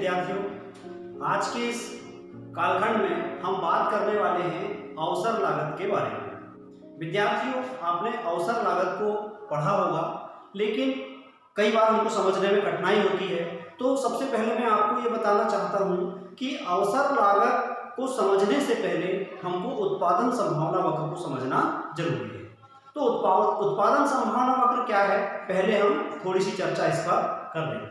विद्यार्थियों, आज के इस कालखंड में हम बात करने वाले हैं अवसर लागत के बारे में। विद्यार्थियों, आपने अवसर लागत को पढ़ा होगा, लेकिन कई बार हमको समझने में कठिनाई होती है। तो सबसे पहले मैं आपको ये बताना चाहता हूँ कि अवसर लागत को समझने से पहले हमको उत्पादन संभावना वक्र को समझना जरूरी है। तो उत्पादन संभावना वक्र क्या है, पहले हम थोड़ी सी चर्चा इस पर कर लें।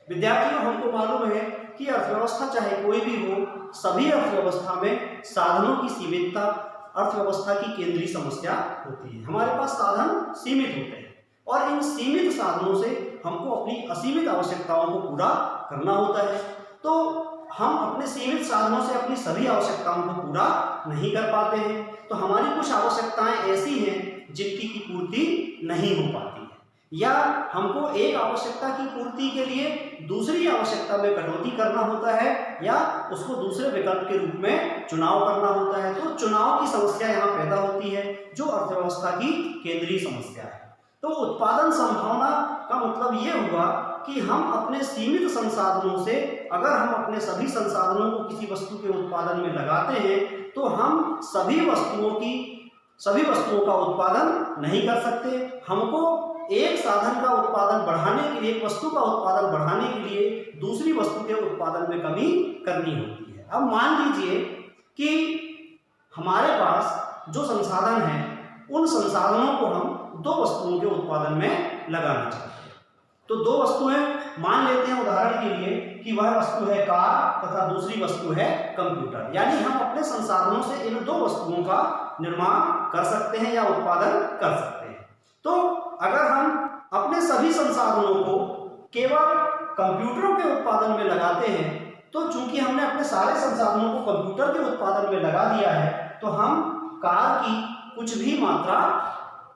विद्यार्थियों, हमको मालूम है कि अर्थव्यवस्था चाहे कोई भी हो, सभी अर्थव्यवस्था में साधनों की सीमितता अर्थव्यवस्था की केंद्रीय समस्या होती है। हमारे पास साधन सीमित होते हैं और इन सीमित साधनों से हमको अपनी असीमित आवश्यकताओं को पूरा करना होता है। तो हम अपने सीमित साधनों से अपनी सभी आवश्यकताओं को पूरा नहीं कर पाते हैं। तो हमारी कुछ आवश्यकताएं ऐसी हैं जिनकी की पूर्ति नहीं हो पाती है, या हमको एक आवश्यकता की पूर्ति के लिए दूसरी आवश्यकता में कटौती करना होता है, या उसको दूसरे विकल्प के रूप में चुनाव करना होता है। तो चुनाव की समस्या यहाँ पैदा होती है, जो अर्थव्यवस्था की केंद्रीय समस्या है। तो उत्पादन संभावना का मतलब ये हुआ कि हम अपने सीमित संसाधनों से, अगर हम अपने सभी संसाधनों को किसी वस्तु के उत्पादन में लगाते हैं, तो हम सभी वस्तुओं का उत्पादन नहीं कर सकते। हमको एक साधन का उत्पादन बढ़ाने के लिए, एक वस्तु का उत्पादन बढ़ाने के लिए दूसरी वस्तु के उत्पादन में कमी करनी होती है। अब मान लीजिए कि हमारे पास जो संसाधन है, उन संसाधनों को हम दो वस्तुओं के उत्पादन में लगाना चाहते हैं। तो दो वस्तुएं मान लेते हैं उदाहरण के लिए कि वह वस्तु है कार तथा दूसरी वस्तु है कंप्यूटर। यानी हम अपने संसाधनों से इन दो वस्तुओं का निर्माण कर सकते हैं या उत्पादन कर सकते हैं। तो अगर हम अपने सभी संसाधनों को केवल कंप्यूटरों के उत्पादन में लगाते हैं, तो चूंकि हमने अपने सारे संसाधनों को कंप्यूटर के उत्पादन में लगा दिया है, तो हम कार की कुछ भी मात्रा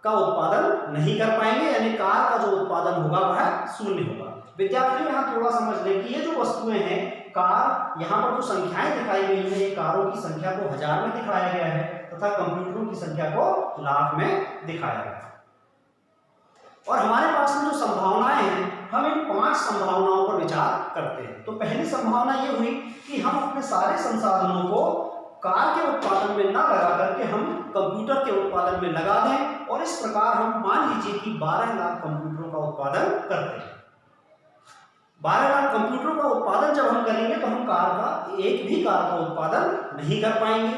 का उत्पादन नहीं कर पाएंगे, यानी कार का जो उत्पादन होगा वह शून्य होगा। विद्यार्थियों, यहाँ थोड़ा समझ लें कि ये जो वस्तुएं हैं, कार, यहाँ पर जो संख्याएं दिखाई गई हैं, ये कारों की संख्या को 1000 में दिखाया गया है तथा कंप्यूटरों की संख्या को लाख में दिखाया गया है। और हमारे पास में जो संभावनाएं हैं, हम इन 5 संभावनाओं पर विचार करते हैं। तो पहली संभावना ये हुई कि हम अपने सारे संसाधनों को कार के उत्पादन में ना लगा करके हम कंप्यूटर के उत्पादन में लगा दें, और इस प्रकार हम मान लीजिए कि 12 लाख कंप्यूटरों का उत्पादन करते हैं। 12 लाख कंप्यूटरों का उत्पादन जब हम करेंगे, तो हम एक भी कार का उत्पादन नहीं कर पाएंगे।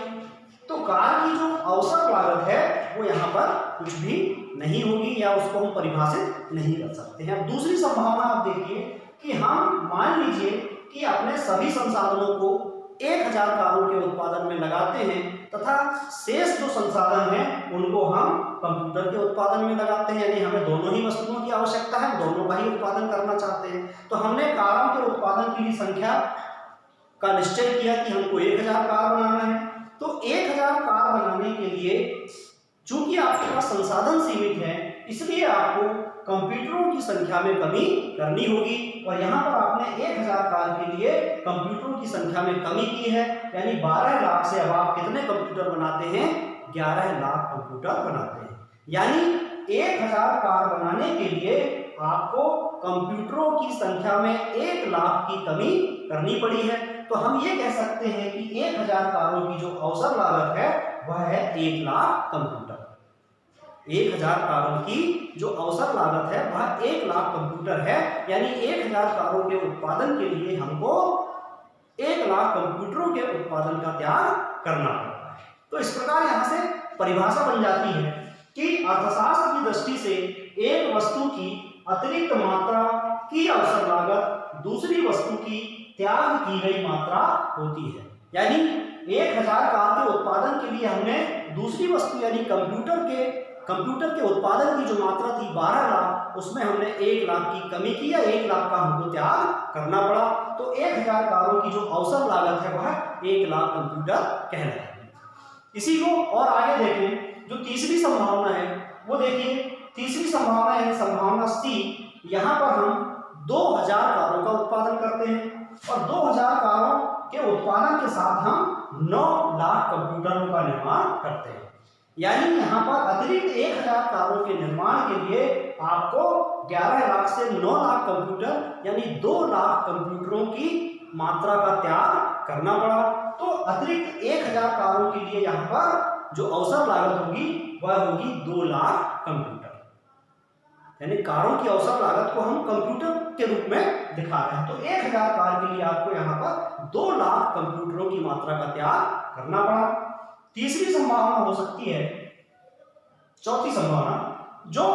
तो कार की जो अवसर लागत है, वो यहाँ पर कुछ भी नहीं होगी, या उसको हम परिभाषित नहीं कर सकते हैं। अब दूसरी संभावना आप देखिए कि हम मान लीजिए कि अपने सभी संसाधनों को 1000 कारों के उत्पादन में लगाते हैं, तथा शेष जो संसाधन हैं उनको हम कंप्यूटर के उत्पादन में लगाते हैं। यानी हमें दोनों ही वस्तुओं की आवश्यकता है, दोनों का ही उत्पादन करना चाहते हैं। तो हमने कारों के उत्पादन की संख्या का निश्चय किया कि हमको 1000 कार बनाना है। तो 1000 कार बनाने के लिए चूंकि आपके पास संसाधन सीमित है, इसलिए आपको कंप्यूटरों की संख्या में कमी करनी होगी। और यहाँ पर आपने 1000 कार के लिए कंप्यूटरों की संख्या में कमी की है, यानी 12 लाख से अब आप कितने कंप्यूटर बनाते हैं? 11 लाख कंप्यूटर बनाते हैं। यानी 1000 कार बनाने के लिए आपको कंप्यूटरों की संख्या में 1 लाख की कमी करनी पड़ी है। तो हम ये कह सकते हैं कि 1000 कारों की जो अवसर लागत है, वह है 1 लाख कंप्यूटर। 1000 कारों की जो अवसर लागत है, वह 1 लाख कंप्यूटर है। यानी 1000 कारों के उत्पादन के लिए हमको 1 लाख कंप्यूटरों के उत्पादन का त्याग करना पड़ता है। तो इस प्रकार यहाँ से परिभाषा बन जाती है कि अर्थशास्त्र की दृष्टि से एक वस्तु की अतिरिक्त मात्रा की अवसर लागत दूसरी वस्तु की त्याग की गई मात्रा होती है। यानी 1000 कार के उत्पादन के लिए हमने दूसरी वस्तु यानी कंप्यूटर के उत्पादन की जो मात्रा थी 12 लाख, उसमें हमने 1 लाख की कमी की, या 1 लाख का हमको त्याग करना पड़ा। तो 1000 कारों की जो अवसर लागत है, वह 1 लाख कंप्यूटर कहलाती है। इसी को और आगे देखें, जो तीसरी संभावना है वो देखिए। तीसरी संभावना है संभावना सी। यहाँ पर हम 2000 कारों का उत्पादन करते हैं, और 2000 कारों के उत्पादन के साथ हम 9 लाख कंप्यूटरों का निर्माण करते हैं। यानी यहाँ पर अतिरिक्त 1000 कारों के निर्माण के लिए आपको 11 लाख से 9 लाख कंप्यूटर यानी 2 लाख कंप्यूटरों की मात्रा का त्याग करना पड़ा। तो अतिरिक्त 1000 कारों के लिए यहाँ पर जो अवसर लागत होगी वह होगी 2 लाख कंप्यूटर, यानी कारों की अवसर लागत को हम कंप्यूटर के रूप में दिखा रहे हैं। तो 1000 कार के लिए आपको यहाँ पर 2 लाख कंप्यूटरों की मात्रा का त्याग करना पड़ा। तीसरी संभावना हो सकती है, चौथी संभावना जो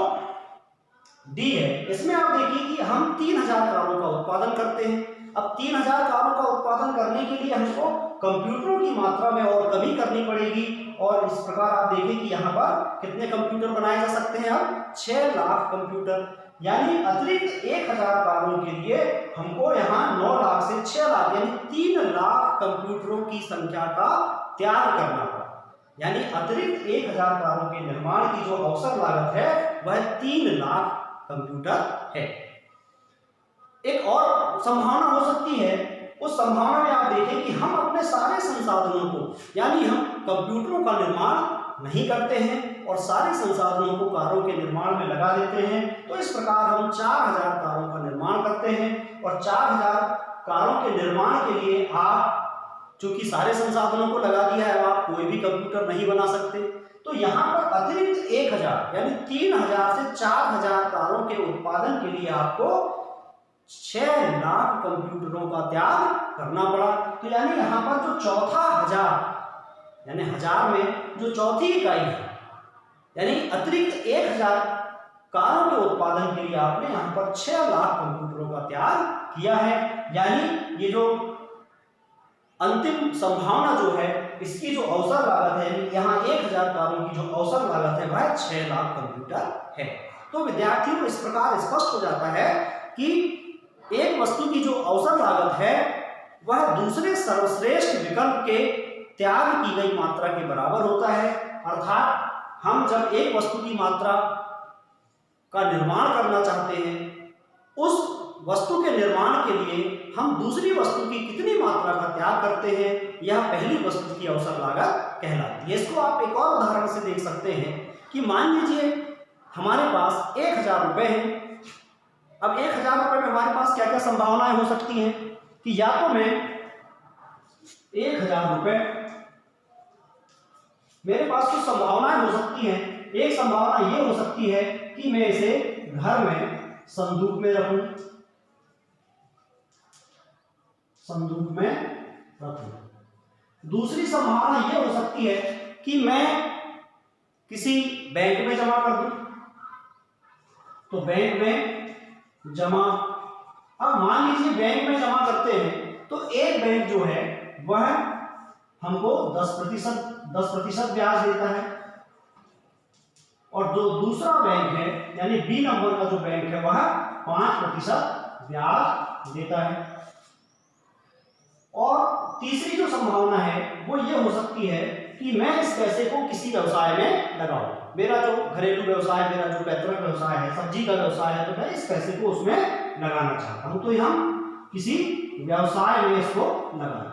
डी है, इसमें आप देखिए कि हम 3000 कारों का उत्पादन करते हैं। अब 3000 कारों का उत्पादन करने के लिए हमको कंप्यूटरों की मात्रा में और कमी करनी पड़ेगी, और इस प्रकार आप देखें कि यहाँ पर कितने कंप्यूटर बनाए जा सकते हैं, अब 6 लाख कंप्यूटर, यानी अतिरिक्त 1000 कारों के लिए हमको यहाँ 9 लाख से 6 लाख यानी 3 लाख कंप्यूटरों की संख्या का त्याग करना पड़ा। यानी अतिरिक्त 1000 कारों के निर्माण की जो अवसर लागत है वह 3 लाख कंप्यूटर है। एक और संभावना हो सकती है, उस संभावना में आप देखें कि हम अपने सारे संसाधनों को, यानी हम कंप्यूटरों का निर्माण नहीं करते हैं और सारे संसाधनों को कारों के निर्माण में लगा देते हैं। तो इस प्रकार हम 4000 कारों का निर्माण करते हैं, और 4000 कारों के निर्माण के लिए आप चूंकि सारे संसाधनों को लगा दिया है, आप कोई भी कंप्यूटर नहीं बना सकते। तो यहाँ पर अतिरिक्त 1000 यानी 3000 से 4000 कारों के उत्पादन के लिए आपको 6 लाख कंप्यूटरों का त्याग करना पड़ा। तो यानी यहाँ पर जो चौथा 1000 यानी 1000 में जो चौथी इकाई है, यानी अतिरिक्त 1000 कारों के उत्पादन के लिए आपने यहाँ पर 6 लाख कंप्यूटरों का त्याग किया है। यानी ये जो अंतिम संभावना जो है, इसकी जो अवसर लागत है, यहाँ 1000 कारों की जो अवसर लागत है वह 6 लाख कंप्यूटर है। तो विद्यार्थियों को इस प्रकार स्पष्ट हो जाता है कि एक वस्तु की जो अवसर लागत है वह दूसरे सर्वश्रेष्ठ विकल्प के त्याग की गई मात्रा के बराबर होता है। अर्थात हम जब एक वस्तु की मात्रा का निर्माण करना चाहते हैं, उस वस्तु के निर्माण के लिए हम दूसरी वस्तु की कितनी मात्रा का त्याग करते हैं, यह पहली वस्तु की अवसर लागत कहलाती है। इसको आप एक और उदाहरण से देख सकते हैं कि मान लीजिए हमारे पास 1000 रुपए हैं। अब 1000 रुपए में हमारे पास क्या क्या संभावनाएं हो सकती हैं कि या तो मैं 1000 रुपए, मेरे पास कुछ संभावनाएं हो सकती हैं। एक संभावना ये हो सकती है कि मैं इसे घर में संदूक में रखूं, संदूक में रखूं। दूसरी संभावना ये हो सकती है कि मैं किसी बैंक में जमा कर दूं, तो बैंक में जमा। अब मान लीजिए बैंक में जमा करते हैं तो एक बैंक जो है वह हमको 10% ब्याज देता है, और जो दूसरा बैंक है यानी बी नंबर का जो बैंक है वह 5% ब्याज देता है। और तीसरी जो संभावना है वो ये हो सकती है कि मैं इस पैसे को किसी व्यवसाय में लगाऊं। मेरा जो घरेलू व्यवसाय, मेरा जो पैतृक व्यवसाय है, सब्जी का व्यवसाय है, तो मैं इस पैसे को उसमें लगाना चाहता हूं, तो हम किसी व्यवसाय में इसको लगाएं।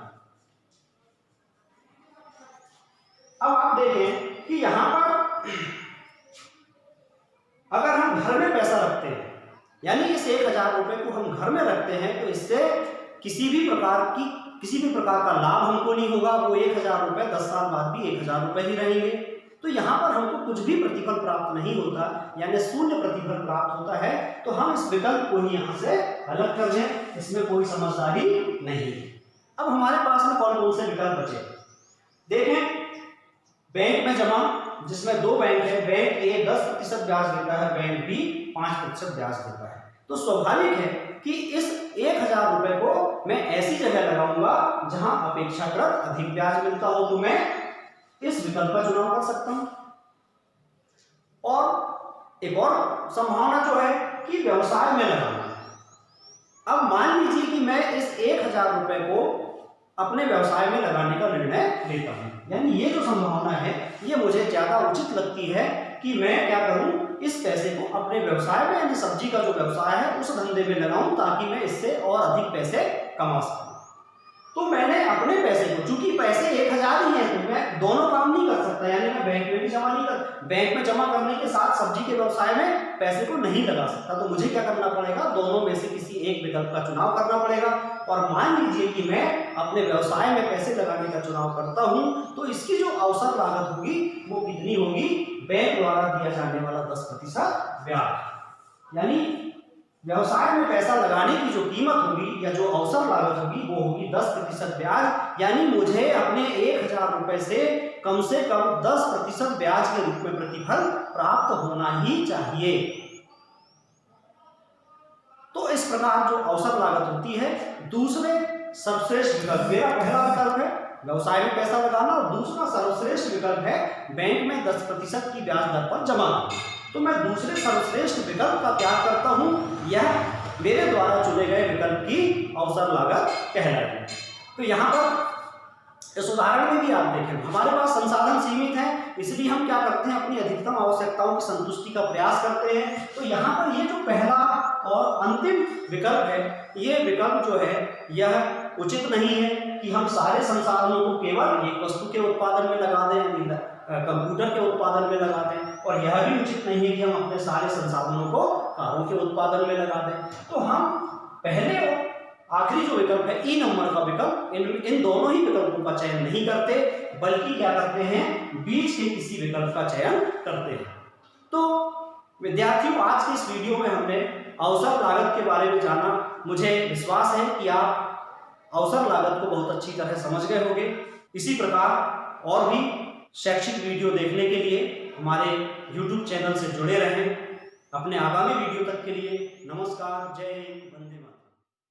अब आप देखें कि यहां पर अगर हम घर में पैसा रखते हैं, यानी इस 1000 रुपए को हम घर में रखते हैं, तो इससे किसी भी प्रकार का लाभ हमको नहीं होगा। वो 1000 रुपए 10 साल बाद भी 1000 रुपए ही रहेंगे। तो यहाँ पर हमको कुछ भी प्रतिफल प्राप्त नहीं होता, यानी शून्य प्रतिफल प्राप्त होता है। तो हम इस विकल्प को ही यहाँ से अलग कर दें, इसमें कोई समझदारी नहीं। अब हमारे पास में कौन कौन से विकल्प बचे देखें। बैंक में जमा, जिसमें 2 बैंक है, बैंक ए 10% ब्याज देता है, बैंक बी 5% ब्याज देता है। तो स्वाभाविक है कि इस 1000 रुपए को मैं ऐसी जगह लगाऊंगा जहां अपेक्षाकृत अधिक ब्याज मिलता हो, तो मैं इस विकल्प का चुनाव कर सकता हूं। और एक और संभावना जो है कि व्यवसाय में लगाना। अब मान लीजिए कि मैं इस 1000 रुपए को अपने व्यवसाय में लगाने का निर्णय लेता हूं, यानी ये जो संभावना है ये मुझे ज्यादा उचित लगती है कि मैं क्या करूं, इस पैसे को अपने व्यवसाय में, यानी सब्जी का जो व्यवसाय है उस धंधे में लगाऊं, ताकि मैं इससे और अधिक पैसे कमा सकूं। तो मैंने अपने पैसे को, चूंकि पैसे 1000 ही है तो मैं दोनों काम नहीं कर सकता, यानी मैं बैंक में भी जमा नहीं कर, बैंक में जमा करने के साथ सब्जी के व्यवसाय में पैसे को नहीं लगा सकता। तो मुझे क्या करना पड़ेगा, दोनों में से किसी एक विकल्प का चुनाव करना पड़ेगा। और मान लीजिए कि मैं अपने व्यवसाय में पैसे लगाने का चुनाव करता हूं, तो इसकी जो अवसर लागत होगी वो कितनी होगी, बैंक द्वारा दिया जाने वाला 10% ब्याज। यानी व्यवसाय में पैसा लगाने की जो कीमत होगी या जो अवसर लागत होगी वो होगी 10% ब्याज। यानी मुझे अपने 1000 रुपए से कम 10% ब्याज के रूप में प्रतिफल प्राप्त होना ही चाहिए। तो इस प्रकार जो अवसर लागत होती है, दूसरे सर्वश्रेष्ठ विकल्प, मेरा पहला विकल्प है व्यवसाय में पैसा लगाना और दूसरा सर्वश्रेष्ठ विकल्प है बैंक में 10% की ब्याज दर पर जमा करना। तो मैं दूसरे सर्वश्रेष्ठ विकल्प का त्याग करता हूं, यह मेरे द्वारा चुने गए विकल्प की अवसर लागत कहलाती है। तो यहाँ पर इस उदाहरण में भी आप देखें, हमारे पास संसाधन सीमित है, इसलिए हम क्या करते हैं, अपनी अधिकतम आवश्यकताओं की संतुष्टि का प्रयास करते हैं। तो यहाँ पर ये जो पहला और अंतिम विकल्प है, ये विकल्प जो है यह उचित नहीं है कि हम सारे संसाधनों को केवल एक वस्तु के उत्पादन में लगा दें, यानी कंप्यूटर के उत्पादन में लगा दें, और यह भी उचित नहीं है कि हम अपने सारे संसाधनों को कारों के उत्पादन में लगा दें। तो हम पहले और आखिरी जो विकल्प है, ई नंबर का विकल्प, इन दोनों ही विकल्पों का चयन नहीं करते, बल्कि क्या करते हैं, बीच के किसी विकल्प का चयन करते हैं। तो विद्यार्थियों, आज के इस वीडियो में हमने अवसर लागत के बारे में जाना। मुझे विश्वास है कि आप अवसर लागत को बहुत अच्छी तरह समझ गए होंगे। इसी प्रकार और भी शैक्षिक वीडियो देखने के लिए हमारे YouTube चैनल से जुड़े रहें। अपने आगामी वीडियो तक के लिए नमस्कार, जय हिंद, वंदे।